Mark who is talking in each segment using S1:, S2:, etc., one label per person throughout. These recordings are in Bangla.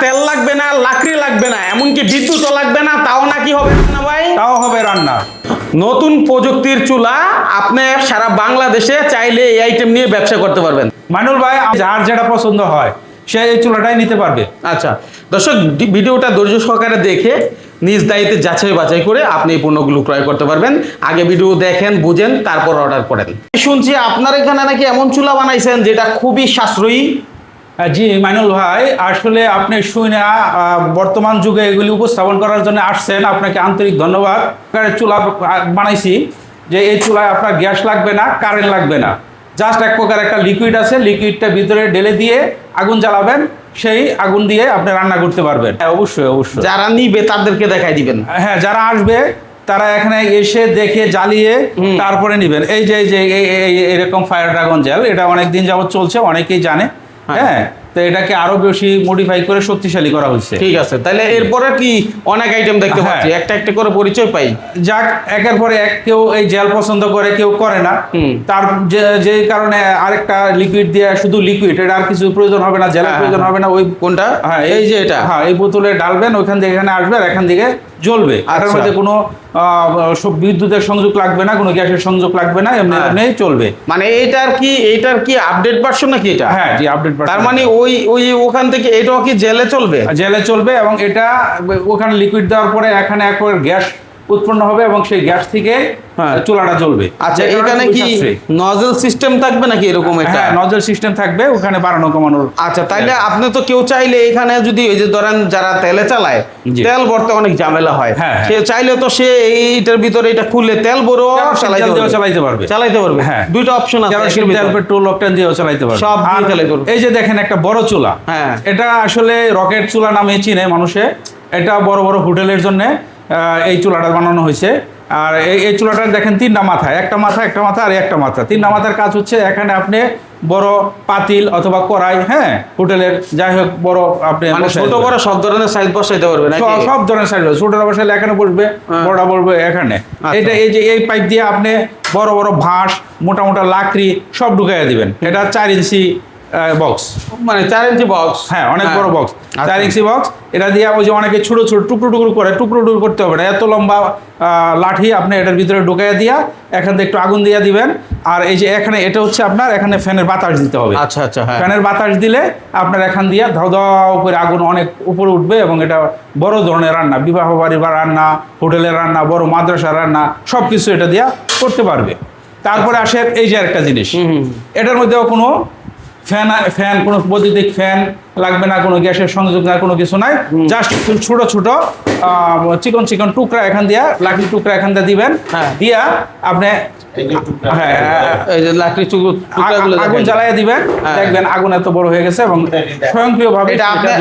S1: তেল লাগবে না, লাকড়ি লাগবে না, এমনকি বিদ্যুৎও লাগবে না, তাও নাকি হবে না ভাই?
S2: তাও হবে রান্না।
S1: নতুন প্রযুক্তির চুলা, আপনি সারা বাংলাদেশে চাইলে এই আইটেম নিয়ে ব্যবসা করতে পারবেন।
S2: মাইনুল ভাই, যার যেটা পছন্দ হয় সে এই চুলাটাই নিতে পারবে।
S1: আচ্ছা দর্শক, ভিডিওটা ধৈর্য সহকারে দেখে নিজ দায়িত্বে যাচাই বাছাই করে আপনি এই পণ্যগুলো ক্রয় করতে পারবেন। আগে ভিডিও দেখেন, বুঝেন, তারপর অর্ডার করেন। শুনছি আপনার এখানে নাকি এমন চুলা বানাইছেন যেটা খুবই সাশ্রয়ী।
S2: জি মাইনুল ভাই, আসলে আপনি শুনে বর্তমান যুগে এগুলি উপস্থাপন করার জন্য আসছেন, আপনাকে আন্তরিক ধন্যবাদ। চুলা বানাইছি যে এই চুলায় আপনার গ্যাস লাগবে না, কারেন্ট লাগবে না, জাস্ট এক প্রকার একটা লিকুইড আছে, লিকুইডটা ভিতরে ঢেলে দিয়ে আগুন জ্বালাবেন, সেই আগুন দিয়ে আপনি রান্না করতে পারবেন। হ্যাঁ অবশ্যই অবশ্যই।
S1: যারা নিবে তাদেরকে দেখাই দিবেন।
S2: হ্যাঁ, যারা আসবে তারা এখানে এসে দেখে জ্বালিয়ে তারপরে নিবেন। এই যে এরকম ফায়ার ড্রাগন জেল, এটা অনেক দিন যাবত চলছে, অনেকেই জানে। হ্যাঁ, তো এটাকে আরো বেশি মডিফাই করে শক্তিশালী করা হয়েছে।
S1: ঠিক আছে, তাহলে এরপরে কি অনেক আইটেম দেখতে পাচ্ছি, একটা একটা করে পরিচয় পাই।
S2: যাক, একের পরে এক, কেউ এই জেল পছন্দ করে, কেউ করে না। তার যে কারণে আরেকটা লিকুইড দিয়ে, শুধু লিকুইড, এটা আর কিছু প্রয়োজন হবে না, জেলের প্রয়োজন হবে না। ওই
S1: কোনটা?
S2: হ্যাঁ,
S1: এই যে এটা।
S2: হ্যাঁ, এই বোতলে ডালবেন, ওইখান থেকে এখানে আসবে, আর এখান থেকে জ্বলবে। এটার মধ্যে কোনো বিদ্যুতের সংযোগ লাগবে না, কোনো গ্যাসের সংযোগ লাগবে না, এমনি চলবে।
S1: মানে এইটার কি আপডেট ভার্সন নাকি এটা?
S2: হ্যাঁ জি, আপডেট ভার্সন।
S1: তার মানে ওই ওখান থেকে এটাও কি জেলে চলবে?
S2: জেলে চলবে, এবং এটা ওখানে লিকুইড দেওয়ার পরে এখানে একবার গ্যাস উৎপন্ন হবে এবং সেই গ্যাস থেকে চুলাটা জ্বলবে।
S1: আচ্ছা, এখানে কি নজল সিস্টেম থাকবে নাকি এরকম একটা?
S2: হ্যাঁ, নজল সিস্টেম থাকবে, ওখানে বাড়ানো কমানোর।
S1: আচ্ছা, তাইলে আপনি তো কেউ চাইলে এখানে যদি ওই যে ধরেন যারা তেলে চালায়, তেল ভরতে অনেক ঝামেলা হয়, সে চাইলে তো সে এইটার ভিতরে এটা খুলে তেল ভরেও চালাইতে পারবে।
S2: হ্যাঁ,
S1: দুইটা অপশন আছে,
S2: তেল, পেট্রোল, অকটেন দিয়েও চালাইতে পারবে,
S1: সব দিয়ে চালাইতে পারবে।
S2: এই যে দেখেন একটা বড় চুলা, এটা আসলে রকেট চুলা নামে চিনে মানুষে। এটা বড় বড় হোটেলের জন্য এই চুলাটা বানানো হয়েছে। আর এই চুলাটা দেখেন তিনটা মাথা, একটা মাথা আর একটা মাথা। তিনটা মাথার কাজ হচ্ছে, এখানে আপনি বড় পাতিল অথবা কড়াই, হ্যাঁ, হোটেলের যাই হোক বড়, আপনি
S1: ছোট বড় সব ধরনের সাইজ বসাইতে পারবেন।
S2: সব ধরনের সাইজ, ছোটটা বসাইলে এখানে বসবে, বড়টা বসবে এখানে। এটা এই যে এই পাইপ দিয়ে আপনি বড় বড় ভাঁস, মোটা মোটা লাকড়ি সব ঢুকাইয়া দিবেন। এটা 4 ইঞ্চি বক্স,
S1: মানে 4 ইঞ্চি বক্স।
S2: হ্যাঁ, অনেক বড় বক্স, 4 ইঞ্চি বক্স। এটা দিয়ে ওই যে অনেকে ছোট ছোট টুকরো করে, টুকরো করতে হবে না, এত লম্বা লাঠি আপনি এটার ভিতরে ঢুকাইয়া দিয়া এখান থেকে একটু আগুন দিয়ে দিবেন। আর এই যে এখানে এটা হচ্ছে আপনার, এখানে ফ্যানের বাতাস দিতে হবে।
S1: আচ্ছা আচ্ছা,
S2: ফ্যানের বাতাস দিলে আপনার এখান দিয়ে ধাও ধাও করে আগুন অনেক উপরে উঠবে, এবং এটা বড় ধরনের রান্না, বিবাহ বাড়ির বা রান্না, হোটেলের রান্না, বড় মাদ্রাসার রান্না, সব কিছু এটা দিয়া করতে পারবে। তারপরে আসে এই যে একটা জিনিস, এটার মধ্যেও কোনো ফ্যান কোনো বৈদ্যুতিক ফ্যান লাগবে না, কোনো গ্যাসের সংযোগ না, কোনো কিছু নাই। জাস্ট ছোট ছোট চিকন টুকরা এখান দিয়া, লাকড়ি টুকরা এখান দিয়ে দিবেন, দিয়া আপনি আগুন জ্বালাইয়া দিবেন। দেখবেন আগুন এত বড় হয়ে গেছে, এবং স্বয়ংক্রিয়ভাবে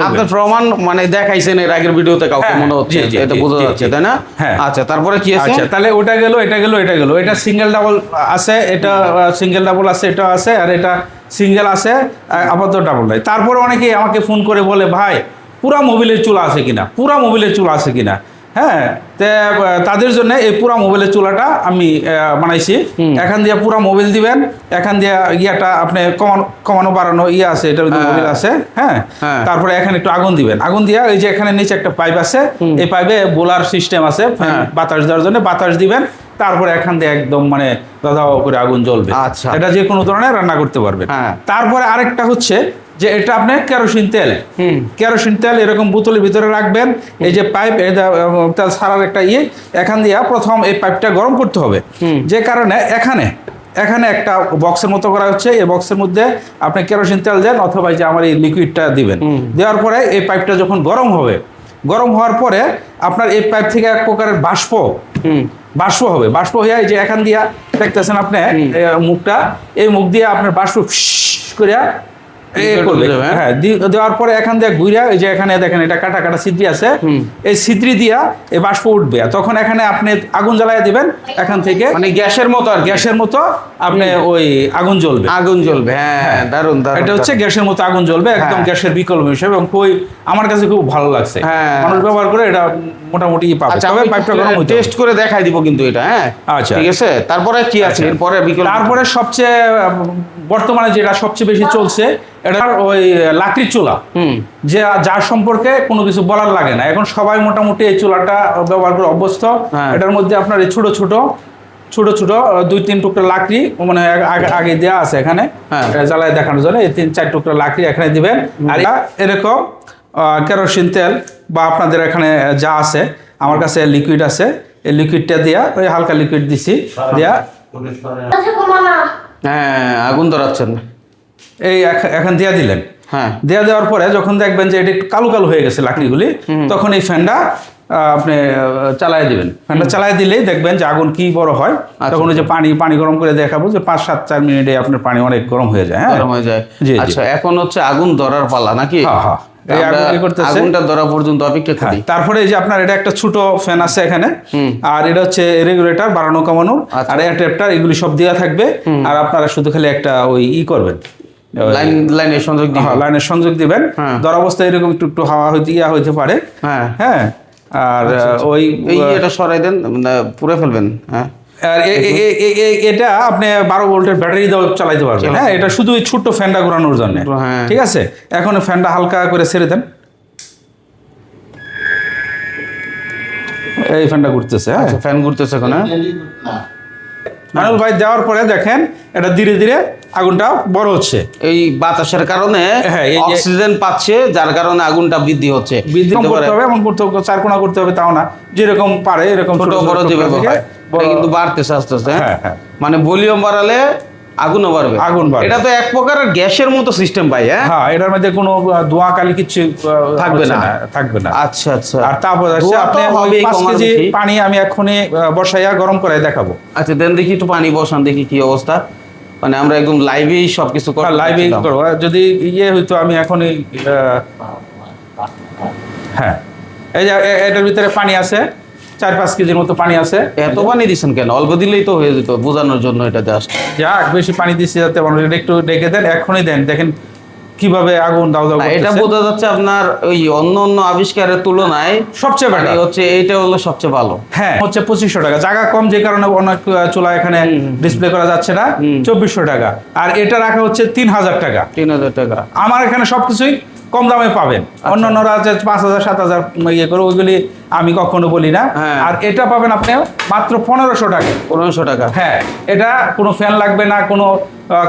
S1: আপনার প্রমাণ মানে দেখাইছেন এর আগের ভিডিওতে, কাউকে মনে হচ্ছে এটা বোঝা যাচ্ছে, তাই না? আচ্ছা, তারপরে কি আছে?
S2: তাহলে ওটা গেল, এটা গেল, এটা গেল। এটা সিঙ্গেল ডাবল আছে, এটা সিঙ্গেল ডাবল আছে, এটা আছে, আর এটা সিঙ্গেল আছে, আপাতত ডাবল নাই। তারপরে অনেকেই আমাকে ফোন করে বলে, ভাই পুরা মোবিলের চুলা আছে কিনা, হ্যাঁ, তাদের জন্য এই পুরা মোবিলের চুলাটা আমি বানাইছি। এখান দিয়ে পুরা মোবিল দিবেন, এখান দিয়ে ইয়াটা আপনি কমানো বাড়ানো ইয়ে আছে, এটার মধ্যে মোবিল আছে। হ্যাঁ, তারপরে এখানে একটু আগুন দিবেন, আগুন দিয়া এই যে এখানে নিচে একটা পাইপ আছে, এই পাইপে বোলার সিস্টেম আছে, বাতাস দেওয়ার জন্য বাতাস দিবেন। তারপরে এখান দিয়ে একদম মানে দাদা করে আগুন জ্বলবে।
S1: আচ্ছা,
S2: এটা যে কোনো ধরনের রান্না করতে পারবেন। তারপরে আরেকটা হচ্ছে যে এটা আপনি কেরোসিন তেল এরকম বোতলের ভিতরে রাখবেন। এই যে পাইপ, তেল ছাড়ার একটা ইয়ে, এখান দিয়ে প্রথম এই পাইপটা গরম করতে হবে। যে কারণে এখানে একটা বক্সের মতো করা হচ্ছে, এই বক্সের মধ্যে আপনি কেরোসিন তেল দেন, অথবা যে আমার এই লিকুইডটা দিবেন। দেওয়ার পরে এই পাইপটা যখন গরম হওয়ার পরে আপনার এই পাইপ থেকে এক প্রকারের বাষ্প হবে। বাষ্প হয়ে যে এখান দিয়া দেখতেছেন আপনি মুখটা, এই মুখ দিয়ে আপনার বাষ্প করিয়া হ্যাঁ দেওয়ার পরে এখান দিয়ে ঘুরিয়া, এই যে এখানে দেখেন এটা কাটা কাটা ছিদ্রি আছে, এই ছিদ্রি দিয়া এই বাষ্প উঠবে। তখন এখানে আপনি আগুন জ্বালাইয়া দিবেন, এখান থেকে মানে গ্যাসের মতো আপনি ওই আগুন জ্বলবে। হ্যাঁ, দারুণ। এটা হচ্ছে গ্যাসের মতো আগুন জ্বলবে, একদম গ্যাসের বিকল্প হিসেবে, এবং আমার কাছে খুব ভালো লাগছে। মানুষ ব্যবহার করে এটা মোটামুটি পাবে। তবে পাইপটা গরম হইতে
S1: টেস্ট করে দেখাই দিব কিন্তু এটা। হ্যাঁ, আচ্ছা, ঠিক আছে। তারপরে কি আছে? তারপরে
S2: সবচেয়ে বর্তমানে যেটা সবচেয়ে বেশি চলছে, এটা ওই লাকড়ির চুলা, যে যার সম্পর্কে কোনো কিছু বলার লাগে না। এখন সবাই মোটামুটি এই চুলাটা ব্যবহার করে অভ্যস্ত। এটার মধ্যে আপনার এই ছোট ছোট 2-3 টুকরা লাকড়ি মানে আগে দেওয়া আছে এখানে জ্বালায় দেখানোর জন্য। এই 3-4 টুকরা লাকড়ি এখানে দিবেন। আর এরকম কেরোসিন তেল বা আপনাদের এখানে যা আছে, আমার কাছে লিকুইড আছে, এই লিকুইডটা দিয়া, ওই হালকা লিকুইড দিছি দিয়া
S1: আগুন ধরাচ্ছেন,
S2: এই এখন দিয়া দিলেন। দেওয়া দেওয়ার পরে যখন দেখবেন যে এটা একটু কালো কালো হয়ে গেছে লাকড়িগুলি, তখন এই ফ্যানটা আপনি চালাই দিবেন। ফ্যানটা চালাই দিলেই দেখবেন যে আগুন কি বড় হয়। তখন ওই যে পানি গরম করে দেখাবো যে 5-7-4 মিনিটে আপনার পানি অনেক গরম হয়ে যায়।
S1: গরম হয়ে যায়। আচ্ছা, এখন হচ্ছে আগুন ধরার পালা নাকি? আগুনটা ধরা পর্যন্ত অপেক্ষা করি।
S2: তারপরে এই যে আপনার এটা একটা ছোট ফ্যান আছে এখানে, আর এটা হচ্ছে রেগুলেটর বাড়ানো কমানোর, আর এয়ারট্যাপটা এগুলি সব দেওয়া থাকবে। আর আপনারা শুধু খালি একটা ওই করবেন, লাইনের সংযোগ দিবেন। ধর অবস্থায় এরকম একটু একটু হাওয়া হইতে পারে। হ্যাঁ, আর ওই
S1: এটা সরাই দেন, পুরো ফেলবেন। হ্যাঁ,
S2: আর এটা আপনি 12 ভোল্টের ব্যাটারি দাও চালাইতে পারবেন। হ্যাঁ, এটা শুধু ওই ছোট্ট ফ্যানটা ঘোরানোর জন্য। ঠিক আছে, এখন ফ্যানটা হালকা করে ছেড়ে দেন। এই ফ্যানটা ঘুরতেছে। হ্যাঁ,
S1: ফ্যান ঘুরতেছে এখন।
S2: মানুল ভাই দেওয়ার পরে দেখেন এটা ধীরে ধীরে আগুনটা বড় হচ্ছে।
S1: এই বাতাসের কারণে অক্সিজেন পাচ্ছে, যার কারণে আগুনটা বৃদ্ধি হচ্ছে।
S2: করতে হবে, এমন করতে হবে, 4 কোণা করতে হবে তাও না, যেরকম পারে এরকম
S1: ছোট বড় দিবে, কিন্তু বাড়তেছে আস্তে আস্তে। মানে ভলিউম বাড়ালে আগুনও বাড়বে। এটা তো এক প্রকার গ্যাসের মতো সিস্টেম ভাই।
S2: হ্যাঁ, এটার মধ্যে কোনো ধোঁয়া কালি কিছু থাকবে না।
S1: আচ্ছা আচ্ছা।
S2: আর তারপর আপনি 5 কেজি পানি আমি এখনই বসাইয়া গরম করে দেখাবো।
S1: আচ্ছা, দেন দেখি একটু পানি বসান, দেখি কি অবস্থা। মানে আমরা একদম লাইভেই সবকিছু
S2: লাইভেই করবো। যদি হইতো আমি এখনই হ্যাঁ, এই যে এটার ভিতরে পানি আছে, 4-5 কেজির মতো পানি আছে।
S1: এত পানি দিচ্ছেন কেন? অল্প দিলেই তো হয়ে যেত, বোঝানোর জন্য এটা জাস্ট।
S2: যাক, বেশি পানি দিচ্ছি যাতে মানুষ একটু ডেকে দেন, এখনই দেন, দেখেন কিভাবে আগুন দাও দাও করতেছে।
S1: এটা বোঝা যাচ্ছে আপনার ওই অন্য আবিষ্কারের তুলনায়
S2: সবচেয়ে ভালো
S1: হচ্ছে, এইটা হলো সবচেয়ে ভালো।
S2: হ্যাঁ, হচ্ছে 2500 টাকা। জায়গা কম, যে কারণে অনেক চুলা এখানে ডিসপ্লে করা যাচ্ছে না। 2400 টাকা। আর এটা রাখা হচ্ছে 3000 টাকা।
S1: 3000 টাকা।
S2: আমার এখানে সবকিছুই কম দামে পাবেন। অন্যান্যরা আছে 5000-7000 ইয়ে করে, ওইগুলি আমি কখনো বলি না। আর এটা পাবেন আপনি মাত্র 1500 টাকা।
S1: 1500 টাকা।
S2: হ্যাঁ, এটা কোনো ফ্যান লাগবে না, কোনো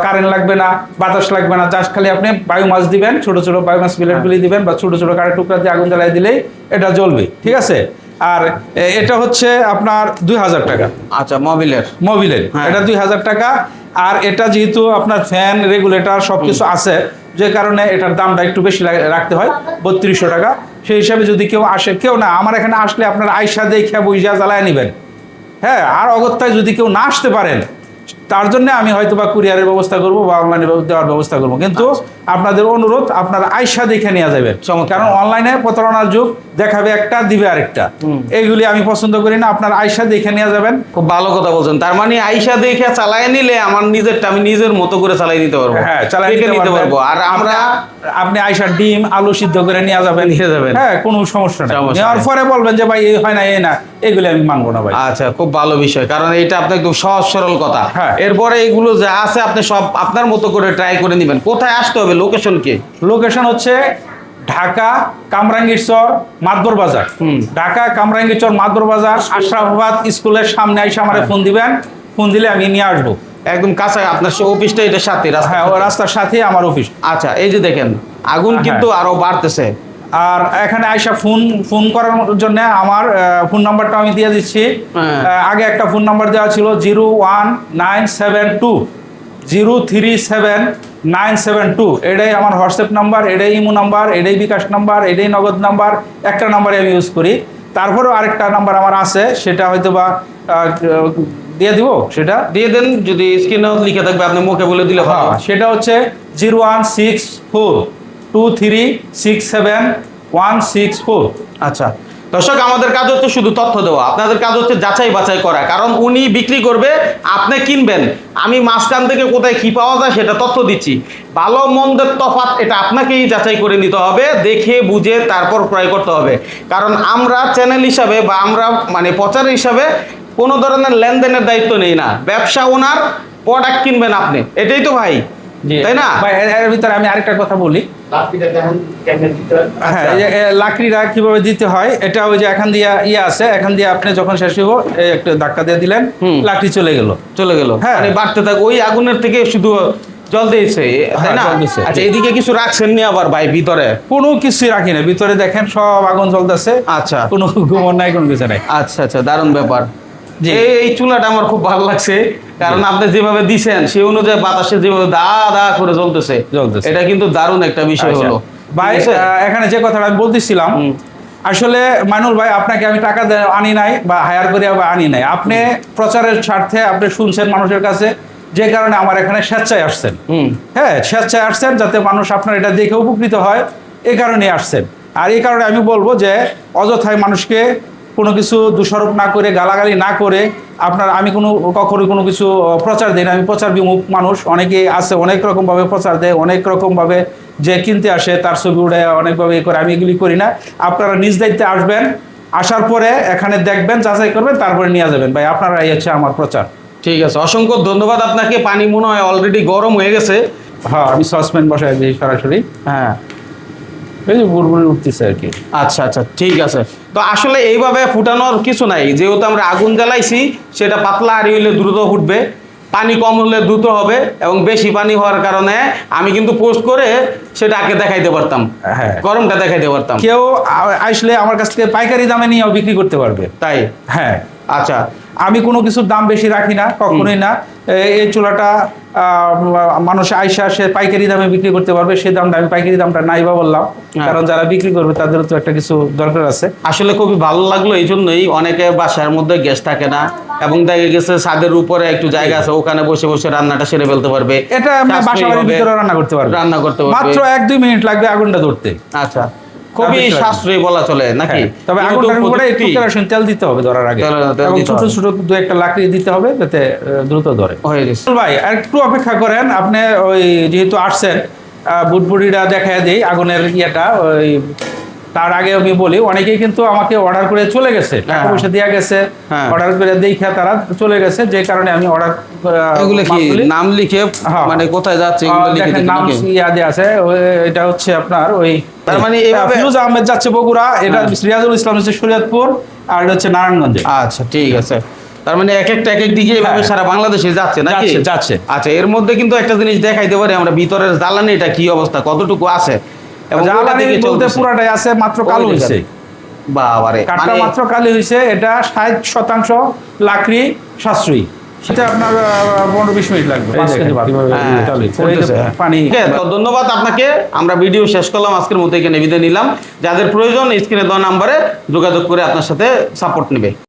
S2: কারেন্ট লাগবে না, বাতাস লাগবে না, জাস্ট খালি আপনি বায়োমাস দিবেন, ছোট ছোট বায়োমাস প্লেটগুলি দিবেন, বা ছোট ছোট কাঠের টুকরা দিয়ে আগুন জ্বালাই দিলেই এটা জ্বলবে। ঠিক আছে। আর এটা হচ্ছে আপনার 2000 টাকা।
S1: আচ্ছা, মোবিলের
S2: এটা 2000 টাকা। আর এটা যেহেতু আপনার ফ্যান, রেগুলেটর সবকিছু আছে, যে কারণে এটার দামটা একটু বেশি রাখতে হয়, 3200 টাকা। সেই হিসাবে যদি কেউ আসে, কেউ না, আমার এখানে আসলে আপনার আয়সা দেখে বুঝা জ্বালায় নেবেন। হ্যাঁ, আর অগত্যায় যদি কেউ না আসতে পারেন, তার জন্য আমি হয়তো বা কুরিয়ারের ব্যবস্থা করবো বা অনলাইনে দেওয়ার ব্যবস্থা করবো। কিন্তু আপনাদের অনুরোধ, আপনারা আয়সা দেখে নিয়ে যাবেন, কারণ অনলাইনে প্রতারণার যুগ, দেখাবে একটা দিবে আরেকটা। এইগুলি আমি পছন্দ করি না। আপনার আয়সা দেখে নিয়ে যাবেন।
S1: খুব ভালো কথা বলছেন। তার মানে আয়সা দেখে চালাই নিলে আমার নিজেরটা আমি নিজের মতো করে চালাই নিতে পারবো।
S2: হ্যাঁ, চালাই নিতে পারবো। আর আপনি আয়সা ডিম আলু সিদ্ধ করে নিয়ে যাবেন। হ্যাঁ, কোনো সমস্যা নেই। নেওয়ার পরে বলবেন যে ভাই এই হয় না, এই না, এগুলি আমি মানবো না ভাই।
S1: আচ্ছা, খুব ভালো বিষয়, কারণ এটা আপনার একদম সহজ সরল কথা। এরপরে এগুলো যা আছে আপনি সব আপনার মতো করে ট্রাই করে নেবেন। কোথায় আসতে হবে? লোকেশন কি?
S2: লোকেশন হচ্ছে ঢাকা কামরাঙ্গীরচর মাদবর বাজার। ঢাকা কামরাঙ্গীরচর মাদবর বাজার, আশরাফাবাদ স্কুলের সামনে এসে আমারে ফোন দিবেন। ফোন দিলে আমি নিয়ে আসবো।
S1: একদম কাছে আপনার অফিসটা, এটা সাথে রাস্তা?
S2: হ্যাঁ, রাস্তার সাথে আমার অফিস।
S1: আচ্ছা, এই যে দেখেন আগুন কিন্তু আরো বাড়তেছে।
S2: আর এখানে আইসা ফোন করার জন্য আমার ফোন নাম্বারটা আমি দিয়ে দিচ্ছি। আগে একটা ফোন নাম্বার দেওয়া ছিল 01972 এটাই আমার হোয়াটসঅ্যাপ নাম্বার, এটাই ইমো নাম্বার, এটাই বিকাশ নাম্বার, এটাই নগদ নাম্বার। একটা নাম্বারে আমি ইউজ করি। তারপরেও আরেকটা নাম্বার আমার আছে, সেটা হয়তো বা দিয়ে দিব, সেটা
S1: দিয়ে দেন। যদি স্ক্রিনে লিখে থাকবে আপনি মুখে বলে দিলে ভালো।
S2: সেটা হচ্ছে 01642367164।
S1: আচ্ছা দর্শক, আমাদের কাজ হচ্ছে শুধু তথ্য দেওয়া, আপনাদের কাজ হচ্ছে যাচাই বাছাই করা। কারণ উনি বিক্রি করবে, আপনি কিনবেন, আমি মাঝখান থেকে কোথায় কি পাওয়া যায় সেটা তথ্য দিচ্ছি। ভালো মন্দের তফাৎ এটা আপনাকেই যাচাই করে নিতে হবে, দেখে বুঝে তারপর ক্রয় করতে হবে। কারণ আমরা চ্যানেল হিসাবে বা আমরা মানে প্রচার হিসাবে কোনো ধরনের লেনদেনের দায়িত্ব নেই না। ব্যবসা ওনার, প্রোডাক্ট কিনবেন আপনি, এটাই তো ভাই। তাই না?
S2: ভাই এর ভিতরে আমি আরেকটা কথা বলি। হ্যাঁ, এই যে লাকড়িটা কিভাবে দিতে হয়, এটা ওই যে এখান দিয়ে আছে, এখান দিয়ে আপনি যখন শেষ হইব একটু ধাক্কা দিয়ে দিলেন, লাকড়ি চলে গেল।
S1: হ্যাঁ, মানে বাড়তে থাক, ওই আগুনের থেকে শুধু জল দিয়েছে, তাই না?
S2: জল দিয়েছে।
S1: আচ্ছা, এদিকে কিছু রাখছেন নি আবার ভাই ভিতরে?
S2: কোনো কিছুই রাখি না, ভিতরে দেখেন সব আগুন জ্বলতেছে।
S1: আচ্ছা,
S2: কোনো ঘুমন নাই, কোনো কিছু নাই।
S1: আচ্ছা আচ্ছা, দারুণ ব্যাপার।
S2: জি।
S1: এই চুলাটা আমার খুব ভালো লাগছে, কারণ আপনি যেভাবে দিছেন সেই অনুযায়ী বাতাসে যেভাবে দা দা করে জ্বলতেছে, এটা কিন্তু দারুণ একটা বিষয় হলো।
S2: ভাই এখানে যে কথাটা আমি বলতেছিলাম, আসলে মাইনুল ভাই আপনাকে আমি টাকা আনি নাই বা হায়ার করে আনি নাই, আপনি প্রচারের স্বার্থে আপনি শুনছেন মানুষের কাছে, যে কারণে আমার এখানে স্বেচ্ছায় আসছেন। হ্যাঁ, স্বেচ্ছায় আসছেন যাতে মানুষ আপনার এটা দেখে উপকৃত হয়, এই কারণে আসছেন। আর এই কারণে আমি বলবো যে অযথায় মানুষকে কোনো কিছু দোষারোপ না করে, গালাগালি না করে, আমি কখনোই কোনো কিছু প্রচার দিই না। আমি প্রচার বিমুখ মানুষ। অনেকে আছে অনেক রকমভাবে প্রচার দেয়, অনেক রকমভাবে যে কিনতে আসে তার ছবি উড়ে অনেকভাবে করে, আমি এগুলি করি না। আপনারা নিজ দায়িত্বে আসবেন, আসার পরে এখানে দেখবেন, যাচাই করবেন, তারপরে নিয়ে যাবেন। ভাই আপনারা এই হচ্ছে আমার প্রচার।
S1: ঠিক আছে, অসংখ্য ধন্যবাদ আপনাকে। পানি মনে হয় অলরেডি গরম হয়ে গেছে।
S2: হ্যাঁ, আমি সসপ্যান বসাই দিই সরাসরি।
S1: হ্যাঁ,
S2: এই যে বুড়বুড়ি উঠতেছে আর কি।
S1: আচ্ছা আচ্ছা, ঠিক আছে। তো আসলে এইভাবে ফুটানোর কিছু নাই, যেহেতু আমরা আগুন জ্বালাইছি, সেটা পাতলা আড়ি হইলে দ্রুত ফুটবে, পানি কম হলে দ্রুত হবে, এবং বেশি পানি হওয়ার কারণে আমি কিন্তু পোস্ট করে সেটা আগে দেখাইতে পারতাম,
S2: হ্যাঁ,
S1: গরমটা দেখাইতে পারতাম।
S2: কেউ আসলে আমার কাছ থেকে পাইকারি দামে নিয়েও বিক্রি করতে পারবে।
S1: তাই?
S2: হ্যাঁ।
S1: আচ্ছা,
S2: আমি কোনো কিছুর দাম বেশি রাখি না, কখনোই না। এই চুলাটা মানুষ আইসা সে পাইকারি দামে বিক্রি করতে পারবে, সেই দামটা আমি পাইকারি দামটা নাই বা বললাম, কারণ যারা বিক্রি করবে তাদেরও তো একটা কিছু দরকার আছে।
S1: আসলে খুবই ভালো লাগলো এই জন্যই, অনেকে বাসার মধ্যে গ্যাস থাকে না, এবং দেখা গেছে ছাদের উপরে একটু জায়গা আছে, ওখানে বসে বসে রান্নাটা সেরে ফেলতে পারবে।
S2: এটা আপনি বাসা বাড়ির ভিতরে রান্না করতে পারবে, মাত্র 1-2 মিনিট লাগবে আগুনটা ধরতে।
S1: আচ্ছা, খুবই সাশ্রয়ী বলা চলে নাকি?
S2: তবে আগুনটার উপরে একটু কেরোসিন তেল দিতে হবে ধরার আগে, এবং ছোট ছোট 2-1টা লাকড়ি দিতে হবে যাতে দ্রুত ধরে। ভাই আর একটু অপেক্ষা করেন, আপনি ওই যেহেতু আসছেন, বুটবুড়িটা দেখায় দেই আগুনের ইয়েটা। ওই তার আগে আমি বলি, অনেকেই কিন্তু আমাকে অর্ডার করে চলে গেছে, টাকা পয়সা দেওয়া গেছে, অর্ডার করে দেখে তারা চলে গেছে, যে কারণে আমি অর্ডার
S1: এগুলো কি নাম লিখে, মানে কোথায় যাচ্ছে এগুলো লিখে
S2: দেখেন, নাম ইয়াদে আছে। এটা হচ্ছে আপনার ওই,
S1: তার মানে
S2: ফিরোজ আহমেদ যাচ্ছে বগুড়া, এটা রিয়াজুল ইসলাম হচ্ছে শরীয়তপুর, আর এটা হচ্ছে নারায়ণগঞ্জে।
S1: আচ্ছা, ঠিক আছে। তার মানে এক একটা এক এক দিকে এভাবে সারা বাংলাদেশে যাচ্ছে নাকি?
S2: যাচ্ছে।
S1: আচ্ছা, এর মধ্যে কিন্তু একটা জিনিস দেখাইতে পারি আমরা, ভিতরের জ্বালানিটা কি অবস্থা, কতটুকু আছে, এবং
S2: জ্বালানি বলতে পুরাটাই আছে, মাত্র কালো হইছে।
S1: বাবারে,
S2: কাঠটা মাত্র কালো হইছে। এটা 60% লাকড়ি সাশ্রয়ী। সেটা আপনার 15-20 মিনিট লাগবে। পানি।
S1: ধন্যবাদ আপনাকে। আমরা ভিডিও শেষ করলাম, আজকের মতো এখানে বিদায় নিলাম। যাদের প্রয়োজন স্ক্রিনে দেওয়া নাম্বারে যোগাযোগ করে আপনার সাথে সাপোর্ট নেবে।